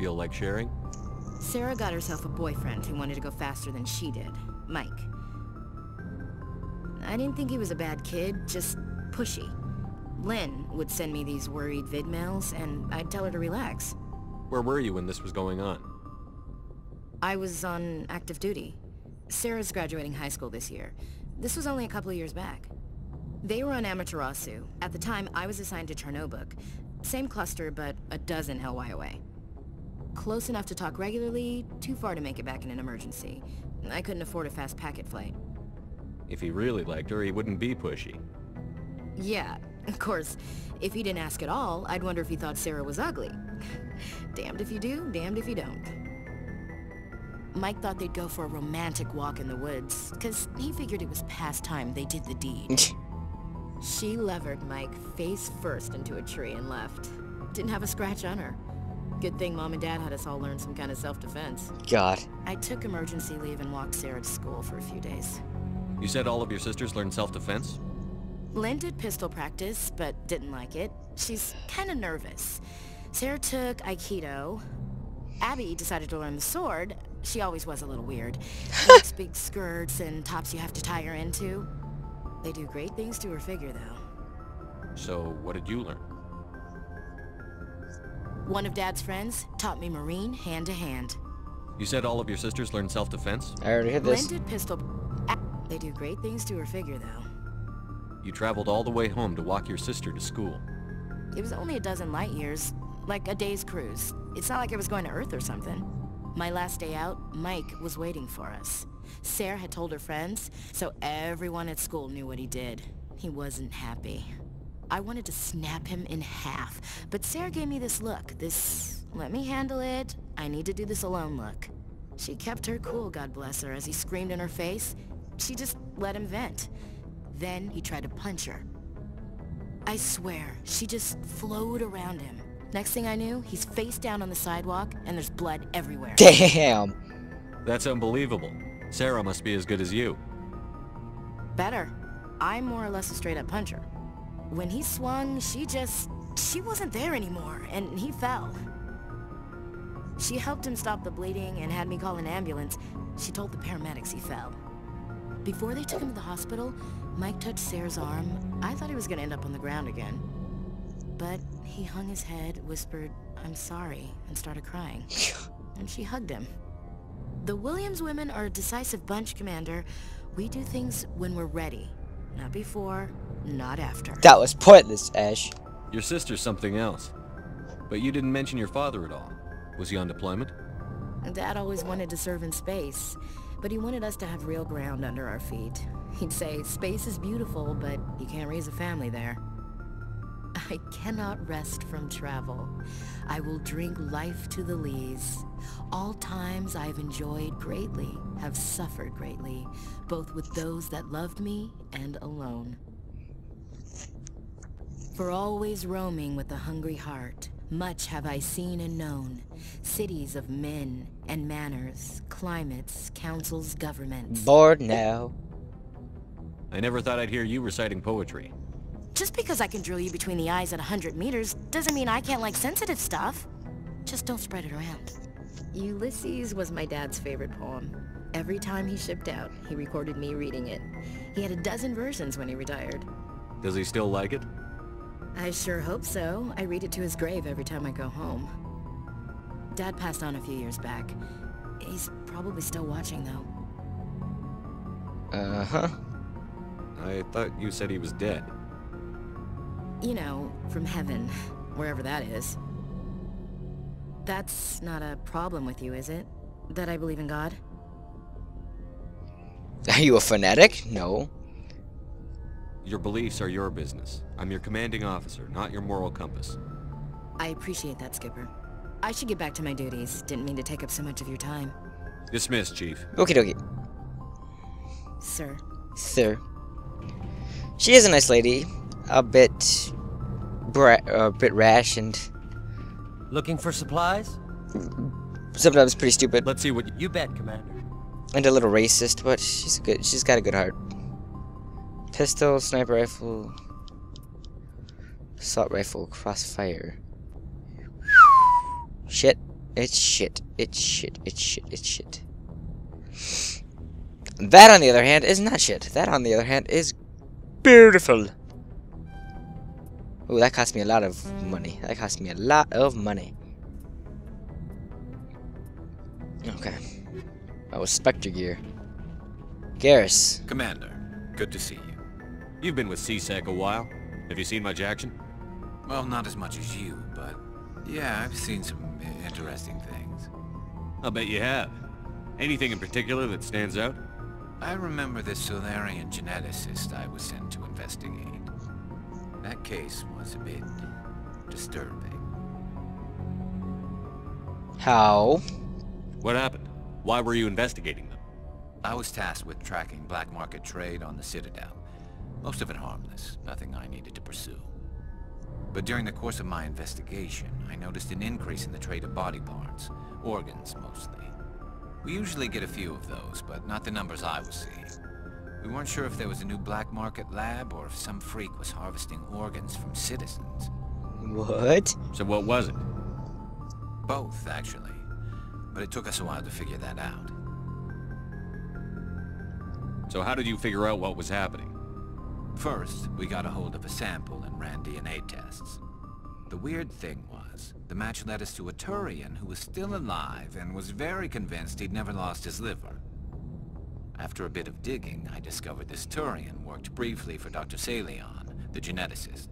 Feel like sharing? Sarah got herself a boyfriend who wanted to go faster than she did, Mike. I didn't think he was a bad kid, just pushy. Lynn would send me these worried vid mails, and I'd tell her to relax. Where were you when this was going on? I was on active duty. Sarah's graduating high school this year. This was only a couple of years back. They were on Amaterasu. At the time, I was assigned to Chernobog. Same cluster, but a dozen Hellwire away. Close enough to talk regularly, too far to make it back in an emergency. I couldn't afford a fast packet flight. If he really liked her, he wouldn't be pushy. Yeah, of course. If he didn't ask at all, I'd wonder if he thought Sarah was ugly. Damned if you do, damned if you don't. Mike thought they'd go for a romantic walk in the woods, because he figured it was past time they did the deed. She levered Mike face first into a tree and left. Didn't have a scratch on her. Good thing Mom and Dad had us all learn some kind of self-defense. God. I took emergency leave and walked Sarah to school for a few days. You said all of your sisters learned self-defense? Lynn did pistol practice, but didn't like it. She's kind of nervous. Sarah took Aikido. Abby decided to learn the sword. She always was a little weird. Makes big skirts and tops you have to tie her into. They do great things to her figure, though. So, what did you learn? One of Dad's friends taught me Marine hand to hand. You said all of your sisters learned self-defense? I already heard this. Lynn did pistol... They do great things to her figure, though. You traveled all the way home to walk your sister to school. It was only a dozen light years, like a day's cruise. It's not like I was going to Earth or something. My last day out, Mike was waiting for us. Sarah had told her friends, so everyone at school knew what he did. He wasn't happy. I wanted to snap him in half, but Sarah gave me this look, this let me handle it, I need to do this alone look. She kept her cool, God bless her, as he screamed in her face. She just let him vent. Then he tried to punch her. I swear, she just flowed around him. Next thing I knew, he's face down on the sidewalk, and there's blood everywhere. Damn. That's unbelievable. Sarah must be as good as you. Better. I'm more or less a straight-up puncher. When he swung, she wasn't there anymore, and he fell. She helped him stop the bleeding and had me call an ambulance. She told the paramedics he fell. Before they took him to the hospital, Mike touched Sarah's arm. I thought he was gonna end up on the ground again. But he hung his head, whispered, "I'm sorry," and started crying. And she hugged him. The Williams women are a decisive bunch, Commander. We do things when we're ready. Not before, not after. That was pointless, Ash. Your sister's something else. But you didn't mention your father at all. Was he on deployment? Dad always wanted to serve in space, but he wanted us to have real ground under our feet. He'd say, space is beautiful, but you can't raise a family there. I cannot rest from travel. I will drink life to the lees. All times I've enjoyed greatly, have suffered greatly, both with those that loved me and alone. For always roaming with a hungry heart, much have I seen and known. Cities of men and manners, climates, councils, governments. Bored now. I never thought I'd hear you reciting poetry. Just because I can drill you between the eyes at 100 meters doesn't mean I can't like sensitive stuff. Just don't spread it around. Ulysses was my dad's favorite poem. Every time he shipped out, he recorded me reading it. He had a dozen versions when he retired. Does he still like it? I sure hope so. I read it to his grave every time I go home. Dad passed on a few years back. He's probably still watching, though. Uh-huh. I thought you said he was dead. You know, from heaven, wherever that is. That's not a problem with you, is it? That I believe in God? Are you a fanatic? No. Your beliefs are your business. I'm your commanding officer, not your moral compass. I appreciate that, Skipper. I should get back to my duties. Didn't mean to take up so much of your time. Dismissed, Chief. Okie dokie. Sir. Sir. She is a nice lady. A bit rash and Looking for supplies? sometimes pretty stupid Let's see what You bet, Commander. and a little racist, but she's got a good heart. Pistol, sniper rifle, assault rifle, crossfire. Shit. It's shit. It's shit. It's shit. It's shit. That, on the other hand, is not shit. That, on the other hand, is beautiful. Ooh, that cost me a lot of money. That cost me a lot of money. Okay. Oh, Spectre gear. Garrus. Commander, good to see you. You've been with CSEC a while. Have you seen much action? Well, not as much as you, but yeah, I've seen some interesting things. I'll bet you have. Anything in particular that stands out? I remember this Solarian geneticist I was sent to investigate. That case was a bit disturbing. How? What happened? Why were you investigating them? I was tasked with tracking black market trade on the Citadel. Most of it harmless, nothing I needed to pursue. But during the course of my investigation, I noticed an increase in the trade of body parts, organs mostly. We usually get a few of those, but not the numbers I was seeing. We weren't sure if there was a new black market lab or if some freak was harvesting organs from citizens. What? So what was it? Both, actually. But it took us a while to figure that out. So how did you figure out what was happening? First, we got a hold of a sample and ran DNA tests. The weird thing was, the match led us to a Turian who was still alive and was very convinced he'd never lost his liver. After a bit of digging, I discovered this Turian worked briefly for Dr. Saleon, the geneticist.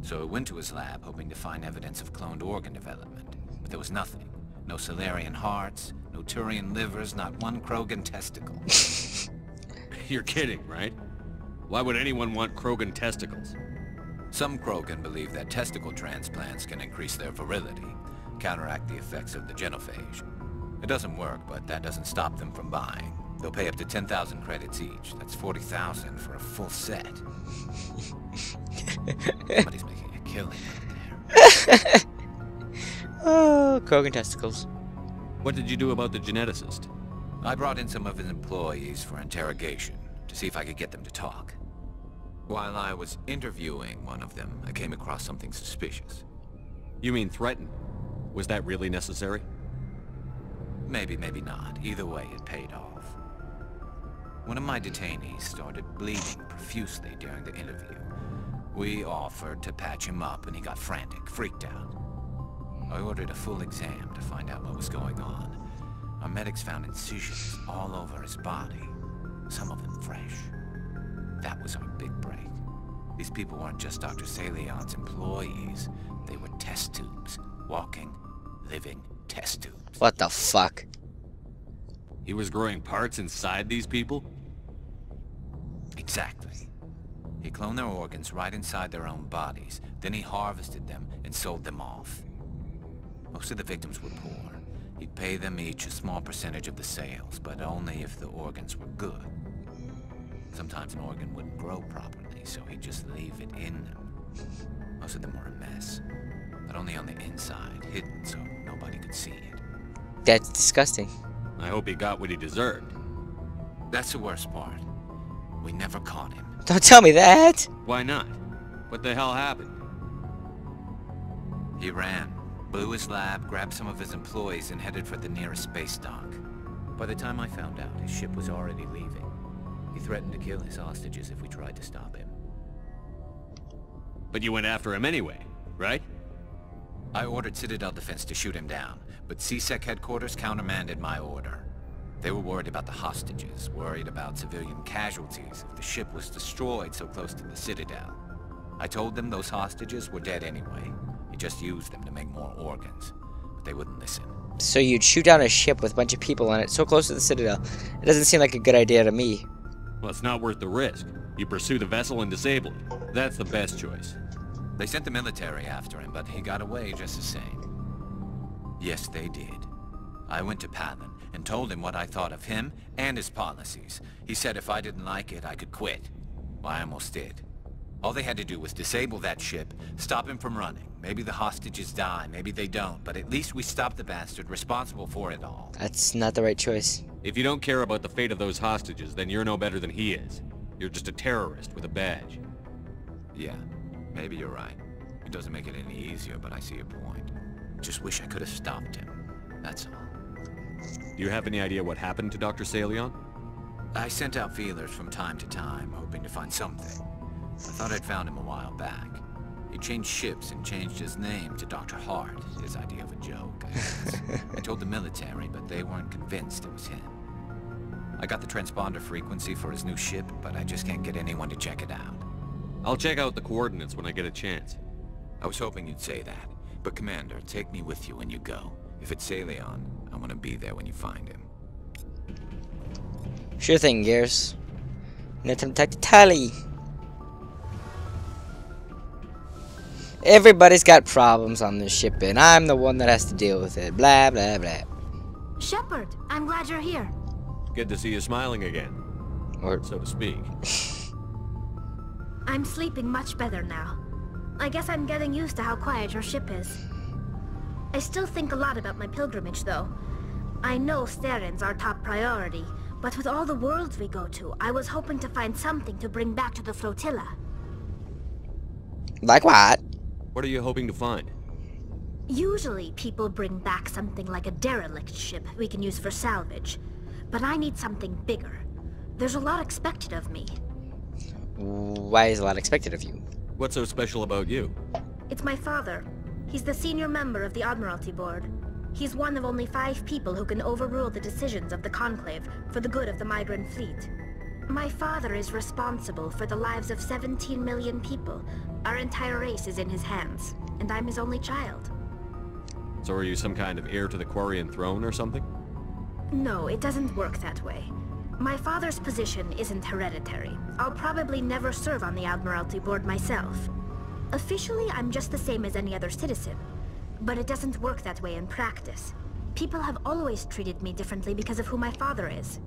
So I went to his lab hoping to find evidence of cloned organ development, but there was nothing. No Solarian hearts, no Turian livers, not one Krogan testicle. You're kidding, right? Why would anyone want Krogan testicles? Some Krogan believe that testicle transplants can increase their virility, counteract the effects of the genophage. It doesn't work, but that doesn't stop them from buying. They'll pay up to 10,000 credits each. That's 40,000 for a full set. Somebody's making a killing out there. Oh, Krogan testicles. What did you do about the geneticist? I brought in some of his employees for interrogation, to see if I could get them to talk. While I was interviewing one of them, I came across something suspicious. You mean threatened? Was that really necessary? Maybe, maybe not. Either way, it paid off. One of my detainees started bleeding profusely during the interview. We offered to patch him up and he got frantic, freaked out. I ordered a full exam to find out what was going on. Our medics found incisions all over his body, some of them fresh. That was our big break. These people weren't just Dr. Saleon's employees. They were test tubes. Walking, living test tubes. What the fuck? He was growing parts inside these people? Exactly. He cloned their organs right inside their own bodies. Then he harvested them and sold them off. Most of the victims were poor. He'd pay them each a small percentage of the sales, but only if the organs were good. Sometimes an organ wouldn't grow properly, so he'd just leave it in them. Most of them were a mess, but only on the inside, hidden so nobody could see it. That's disgusting. I hope he got what he deserved. That's the worst part. We never caught him. Don't tell me that! Why not? What the hell happened? He ran, blew his lab, grabbed some of his employees, and headed for the nearest space dock. By the time I found out, his ship was already leaving. He threatened to kill his hostages if we tried to stop him. But you went after him anyway, right? I ordered Citadel Defense to shoot him down, but CSEC headquarters countermanded my order. They were worried about the hostages, worried about civilian casualties if the ship was destroyed so close to the Citadel. I told them those hostages were dead anyway. He just used them to make more organs, but they wouldn't listen. So you'd shoot down a ship with a bunch of people on it so close to the Citadel. It doesn't seem like a good idea to me. Well, it's not worth the risk. You pursue the vessel and disable it. That's the best choice. They sent the military after him, but he got away just the same. Yes, they did. I went to Palin and told him what I thought of him and his policies. He said if I didn't like it, I could quit. Well, I almost did. All they had to do was disable that ship, stop him from running. Maybe the hostages die, maybe they don't, but at least we stopped the bastard responsible for it all. That's not the right choice. If you don't care about the fate of those hostages, then you're no better than he is. You're just a terrorist with a badge. Yeah, maybe you're right. It doesn't make it any easier, but I see your point. Just wish I could have stopped him. that's all. Do you have any idea what happened to Dr. Salion? I sent out feelers from time to time, hoping to find something. I thought I'd found him a while back. He changed ships and changed his name to Dr. Hart, his idea of a joke, I guess. I told the military, but they weren't convinced it was him. I got the transponder frequency for his new ship, but I just can't get anyone to check it out. I'll check out the coordinates when I get a chance. I was hoping you'd say that. But Commander, take me with you when you go. If it's Salion, I want to be there when you find him. Sure thing, Gears. Let him take the tally. Everybody's got problems on this ship, and I'm the one that has to deal with it. Blah, blah, blah. Shepard, I'm glad you're here. Good to see you smiling again. Or So to speak. I'm sleeping much better now. I guess I'm getting used to how quiet your ship is. I still think a lot about my pilgrimage, though. I know Saren's our top priority, but with all the worlds we go to, I was hoping to find something to bring back to the flotilla. like what? What are you hoping to find? Usually, people bring back something like a derelict ship we can use for salvage. But I need something bigger. There's a lot expected of me. Why is a lot expected of you? What's so special about you? It's my father. He's the senior member of the Admiralty Board. He's one of only 5 people who can overrule the decisions of the Conclave for the good of the migrant fleet. My father is responsible for the lives of 17 million people. Our entire race is in his hands, and I'm his only child. So are you some kind of heir to the Quarian throne or something? No, it doesn't work that way. My father's position isn't hereditary. I'll probably never serve on the Admiralty Board myself. Officially, I'm just the same as any other citizen. But it doesn't work that way in practice. People have always treated me differently because of who my father is.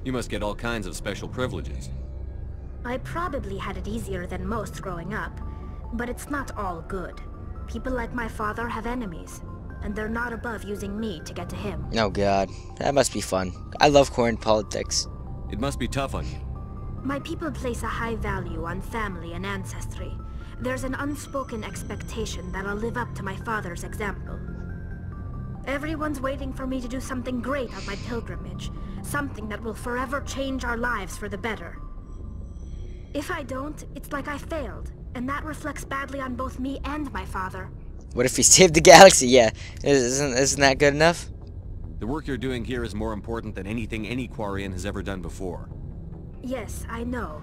You must get all kinds of special privileges. I probably had it easier than most growing up, but it's not all good. People like my father have enemies, and they're not above using me to get to him. Oh god, that must be fun. I love Quarian politics. It must be tough on you. My people place a high value on family and ancestry. There's an unspoken expectation that I'll live up to my father's example. Everyone's waiting for me to do something great on my pilgrimage, something that will forever change our lives for the better. If I don't, it's like I failed, and that reflects badly on both me and my father. What if he saved the galaxy? Yeah, isn't that good enough? The work you're doing here is more important than anything any Quarian has ever done before. Yes, I know.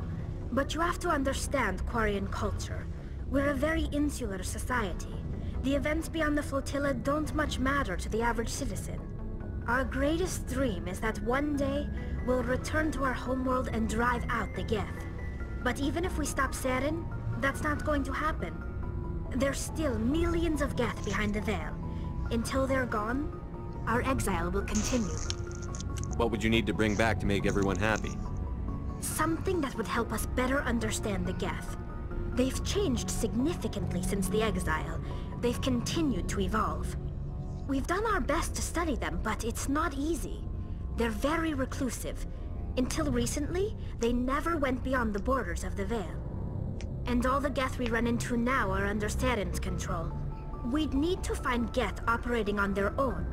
But you have to understand Quarian culture. We're a very insular society. The events beyond the flotilla don't much matter to the average citizen. Our greatest dream is that one day, we'll return to our homeworld and drive out the Geth. But even if we stop Saren, that's not going to happen. There's still millions of Geth behind the veil. Until they're gone, our exile will continue. What would you need to bring back to make everyone happy? Something that would help us better understand the Geth. They've changed significantly since the exile. They've continued to evolve. We've done our best to study them, but it's not easy. They're very reclusive. Until recently, they never went beyond the borders of the Veil. And all the Geth we run into now are under Saren's control. We'd need to find Geth operating on their own,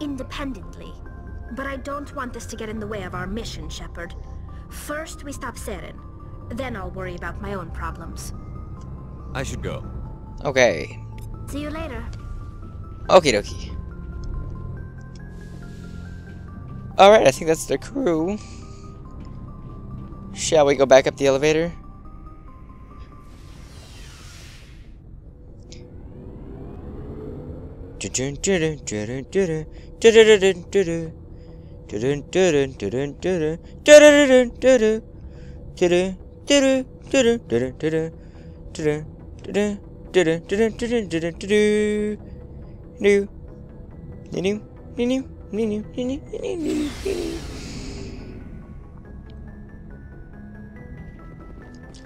independently. But I don't want this to get in the way of our mission, Shepard. First, we stop Saren. Then I'll worry about my own problems. I should go. Okay. See you later. Okie dokie. Alright, I think that's the crew. Shall we go back up the elevator?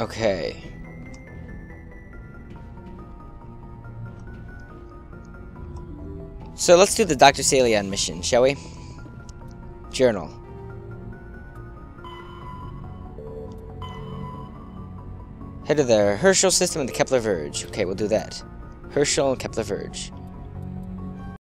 Okay. So let's do the Dr. Salion mission, shall we? Journal. Head to the Herschel system and the Kepler Verge. Okay, we'll do that. Herschel and Kepler Verge.